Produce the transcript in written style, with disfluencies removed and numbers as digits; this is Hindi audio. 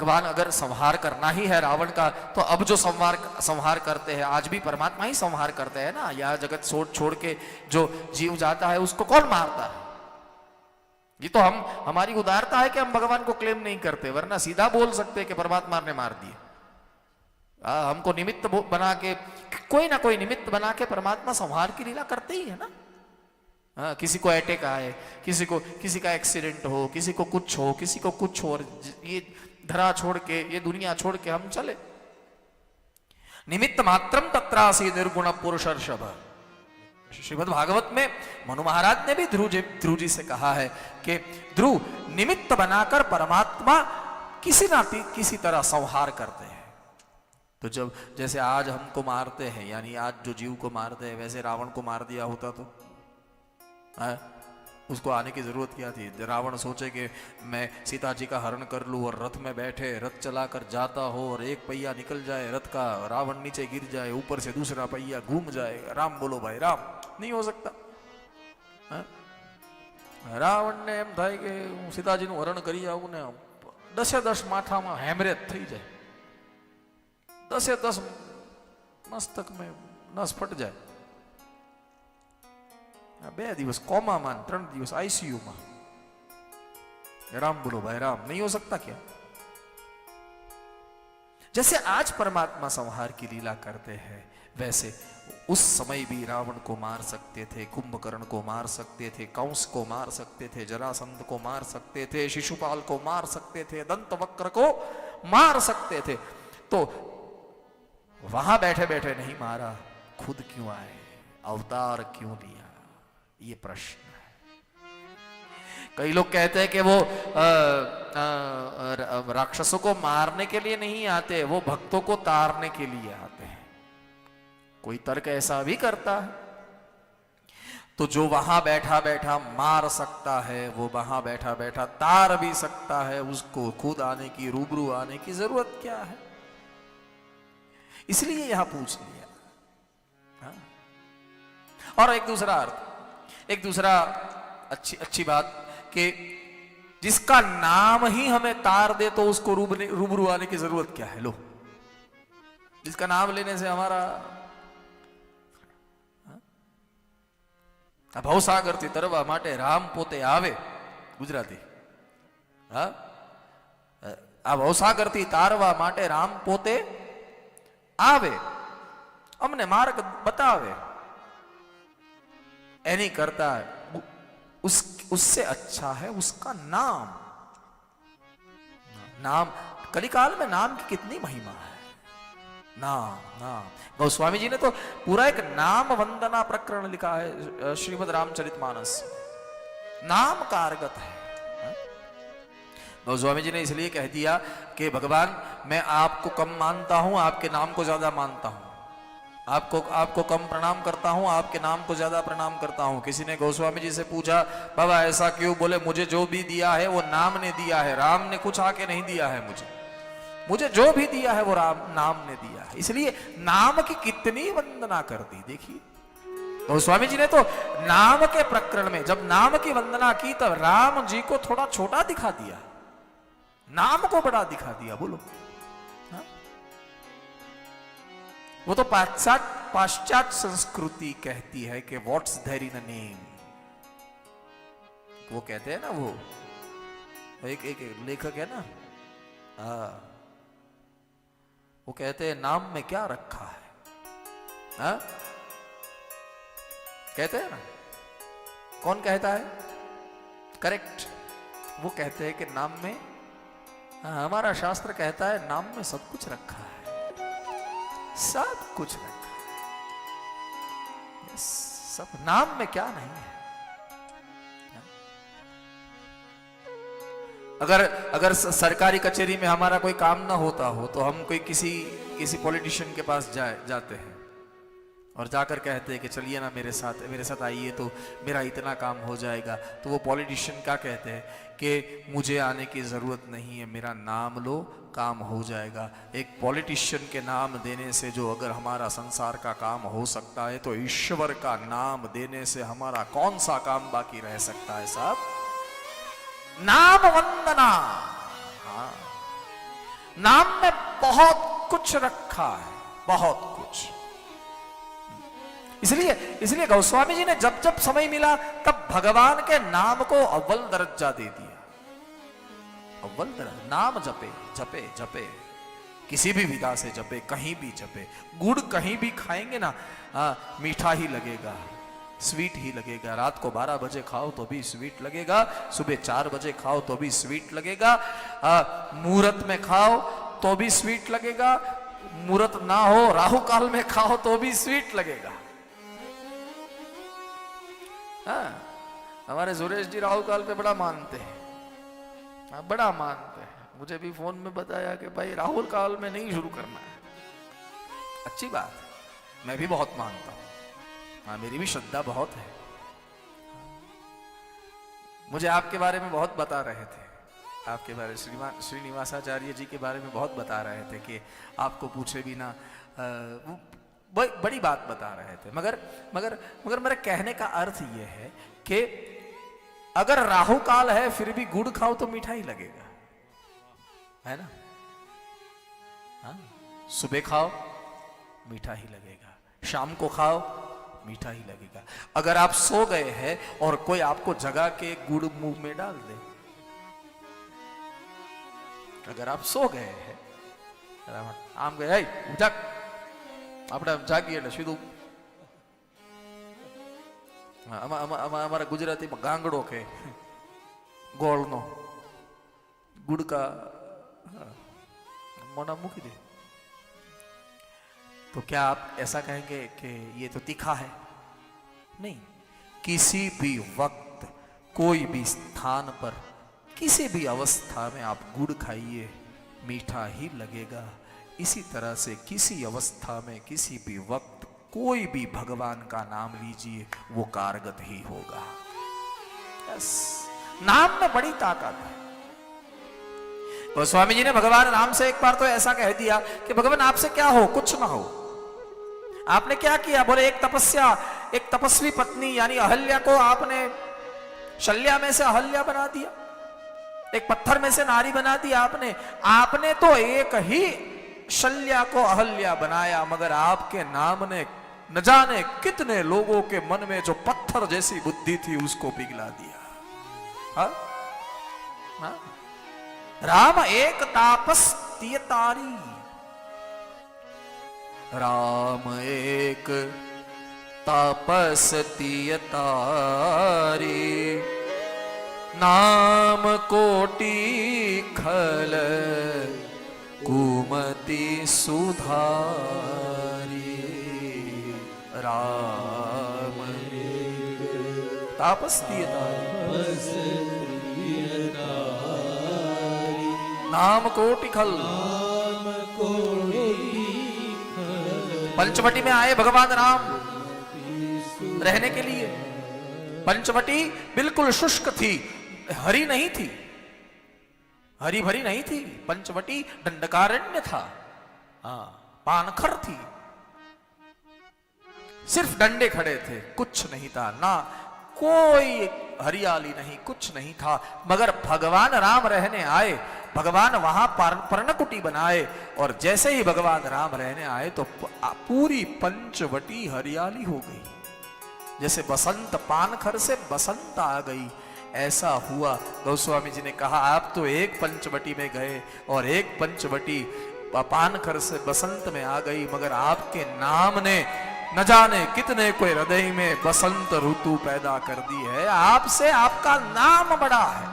भगवान अगर संहार करना ही है रावण का, तो अब जो संहार करते हैं, आज भी परमात्मा ही संहार करते हैं ना। यह जगत छोड़ के जो जीव जाता है उसको कौन मारता है? ये तो हमारी उदारता है कि हम भगवान को क्लेम नहीं करते, वरना सीधा बोल सकते कि परमात्मा ने मार दिए। हमको निमित्त बना के, कोई ना कोई निमित्त बना के परमात्मा संहार की लीला करते ही है ना। किसी को अटैक आए, किसी का एक्सीडेंट हो, किसी को कुछ हो, किसी को कुछ हो, और ये धरा छोड़ के, ये दुनिया छोड़ के हम चले। निमित्त मात्रम तत्रासी निर्गुण पुरुषर्षभ। श्रीमद् भागवत में मनु महाराज ने भी ध्रुव जी से कहा है कि ध्रुव, निमित्त बनाकर परमात्मा किसी ना किसी तरह संहार करते हैं। तो जब जैसे आज हमको मारते हैं, यानी आज जो जीव को मारते हैं, वैसे रावण को मार दिया होता तो उसको आने की जरूरत क्या थी? रावण सोचे कि मैं सीता जी का हरण कर लूं और रथ में बैठे, रथ चलाकर जाता हो और एक पहिया निकल जाए रथ का, रावण नीचे गिर जाए, ऊपर से दूसरा पहिया घूम जाए। राम बोलो भाई राम, नहीं हो सकता। रावण ने एम થાય કે હું સીતાજીનું હરણ કરી આવું ને 10 માથામાં હેમરેજ થઈ જાય, 10 મસ્તક में નસ ફટ જાય। 2 દિવસ કોમામાં, 3 દિવસ आईसीयू में। राम बोलो भाई राम, नहीं हो सकता क्या? जैसे आज परमात्मा संहार की लीला करते हैं, वैसे उस समय भी रावण को मार सकते थे, कुंभकर्ण को मार सकते थे, कंस को मार सकते थे, जरासंध को मार सकते थे, शिशुपाल को मार सकते थे, दंतवक्र को मार सकते थे। तो वहां बैठे बैठे नहीं मारा, खुद क्यों आए, अवतार क्यों लिया, ये प्रश्न है। कई लोग कहते हैं कि वो राक्षसों को मारने के लिए नहीं आते, वो भक्तों को तारने के लिए आते हैं। कोई तर्क ऐसा भी करता है। तो जो वहां बैठा बैठा मार सकता है, वो वहां बैठा बैठा तार भी सकता है। उसको खुद आने की, रूबरू आने की जरूरत क्या है? इसलिए यहां पूछ लिया। हाँ? और एक दूसरा अर्थ, एक दूसरा अच्छी बात कि जिसका नाम ही हमें तार दे तो उसको रूबरू आने की जरूरत क्या है? लो, जिसका नाम लेने से हमारा ભવસાગરથી તરવા માટે રામ પોતે આવે, ગુજરાતી। આ ભવસાગરથી તારવા માટે રામ પોતે આવે, અમને માર્ગ બતાવે। એની કરતા उससे अच्छा है उसका नाम। नाम, कलिकाल में नाम की कितनी महिमा है। नाम गोस्वामी जी ने तो पूरा एक नाम वंदना प्रकरण लिखा है श्रीमद् रामचरितमानस। नाम कारगत है। गोस्वामी जी ने इसलिए कह दिया कि भगवान, मैं आपको कम मानता हूं, आपके नाम को ज्यादा मानता हूं। आपको कम प्रणाम करता हूं, आपके नाम को ज्यादा प्रणाम करता हूं। किसी ने गोस्वामी जी से पूछा, बाबा ऐसा क्यों? बोले, मुझे जो भी दिया है वो नाम ने दिया है, राम ने कुछ आके नहीं दिया है। मुझे जो भी दिया है वो नाम ने दिया है। इसलिए नाम की कितनी वंदना कर दी। देखिए, गोस्वामी जी ने तो नाम के प्रकरण में जब नाम की वंदना की, तब राम जी को थोड़ा छोटा दिखा दिया, नाम को बड़ा दिखा दिया। बोलो, हा? वो तो पाश्चात्य संस्कृति कहती है कि what's there in a name. वो कहते हैं ना, वो एक लेखक है ना, वो कहते हैं नाम में क्या रखा है। हा? कहते हैं ना, कौन कहता है? करेक्ट, वो कहते हैं कि नाम में, हमारा शास्त्र कहता है नाम में सब कुछ रखा है, सब कुछ रखा है। सब नाम में क्या नहीं है। अगर सरकारी कचहरी में हमारा कोई काम ना होता हो, तो हम कोई किसी पॉलिटिशियन के पास जाते हैं और जाकर कहते हैं कि चलिए ना मेरे साथ आइए तो मेरा इतना काम हो जाएगा। तो वो पॉलिटिशियन क्या कहते हैं कि मुझे आने की जरूरत नहीं है, मेरा नाम लो, काम हो जाएगा। एक पॉलिटिशियन के नाम देने से जो अगर हमारा संसार का काम हो सकता है, तो ईश्वर का नाम देने से हमारा कौन सा काम बाकी रह सकता है साहब? नाम वंदना। हाँ, नाम में बहुत कुछ रखा है, बहुत कुछ। इसलिए गोस्वामी जी ने जब जब समय मिला तब भगवान के नाम को अव्वल दर्जा दे दिया। अव्वल दर्जा, नाम जपे जपे जपे, किसी भी विधा से जपे, कहीं भी जपे। गुड़ कहीं भी खाएंगे ना, मीठा ही लगेगा, स्वीट ही लगेगा। रात को 12 बजे खाओ तो भी स्वीट लगेगा, सुबह 4 बजे खाओ तो भी स्वीट लगेगा, मुहूर्त में खाओ तो भी स्वीट लगेगा, मुहूर्त ना हो राहु काल में खाओ तो भी स्वीट लगेगा। हमारे सुरेश जी राहु काल पे बड़ा मानते हैं, बड़ा मानते हैं। मुझे भी फोन में बताया कि भाई राहु काल में नहीं शुरू करना है। अच्छी बात है, मैं भी बहुत मानता हूं, हाँ मेरी भी श्रद्धा बहुत है। मुझे आपके बारे में बहुत बता रहे थे, आपके बारे श्रीनिवासाचार्य जी के बारे में बहुत बता रहे थे कि आपको पूछे बिना बड़ी बात बता रहे थे। मगर मेरे कहने का अर्थ यह है कि अगर राहु काल है फिर भी गुड़ खाओ तो मीठा ही लगेगा, है ना? हाँ, सुबह खाओ मीठा ही लगेगा, शाम को खाओ मीठा ही लगेगा। अगर आप सो गए हैं और कोई आपको जगा के गुड़ मुंह में डाल दे, अगर आप सो गए हैं, आम गए जग આપણે જાગીએ એટલે સીધું અમારા ગુજરાતીમાં ગાંગડો કે ગોળનો ગુડકા મોઢા મૂકી દે, तो क्या आप ऐसा कहेंगे कि ये तो तीखा है? नहीं, किसी भी वक्त कोई भी स्थान पर किसी भी अवस्था में आप गुड़ खाइए मीठा ही लगेगा। इसी तरह से किसी अवस्था में किसी भी वक्त कोई भी भगवान का नाम लीजिए वो कारगर ही होगा। यस, नाम में बड़ी ताकत है। गोस्वामी जी ने भगवान राम से एक बार तो ऐसा कह दिया कि भगवान आपसे क्या हो, कुछ ना हो। आपने क्या किया? बोले एक तपस्वी पत्नी यानी अहल्या को आपने शल्या में से अहल्या बना दिया, एक पत्थर में से नारी बना दी आपने तो एक ही शल्या को अहल्या बनाया, मगर आपके नाम ने न जाने कितने लोगों के मन में जो पत्थर जैसी बुद्धि थी उसको पिघला दिया। हा? हा? राम एक तापस तियतारी, राम एक तापस तियतारी, नाम कोटि खल कुमति सुधारी। राम तापस तियतारी, नाम कोटि खल। पंचवटी में आए भगवान राम रहने के लिए। पंचवटी बिल्कुल शुष्क थी, हरी नहीं थी, हरी भरी नहीं थी। पंचवटी दंडकारण्य था, हाँ पानखर थी, सिर्फ डंडे खड़े थे, कुछ नहीं था, ना कोई हरियाली नहीं, कुछ नहीं था। मगर भगवान राम रहने आए, भगवान वहां पर्णकुटी बनाए, और जैसे ही भगवान राम रहने आए तो पूरी पंचवटी हरियाली हो गई। जैसे बसंत, पानखर से बसंत आ गई, ऐसा हुआ। गोस्वामी जी ने कहा आप तो एक पंचवटी में गए और एक पंचवटी पानखर से बसंत में आ गई, मगर आपके नाम ने न जाने कितने कोई हृदय में बसंत ऋतु पैदा कर दी है। आपसे आपका नाम बड़ा है।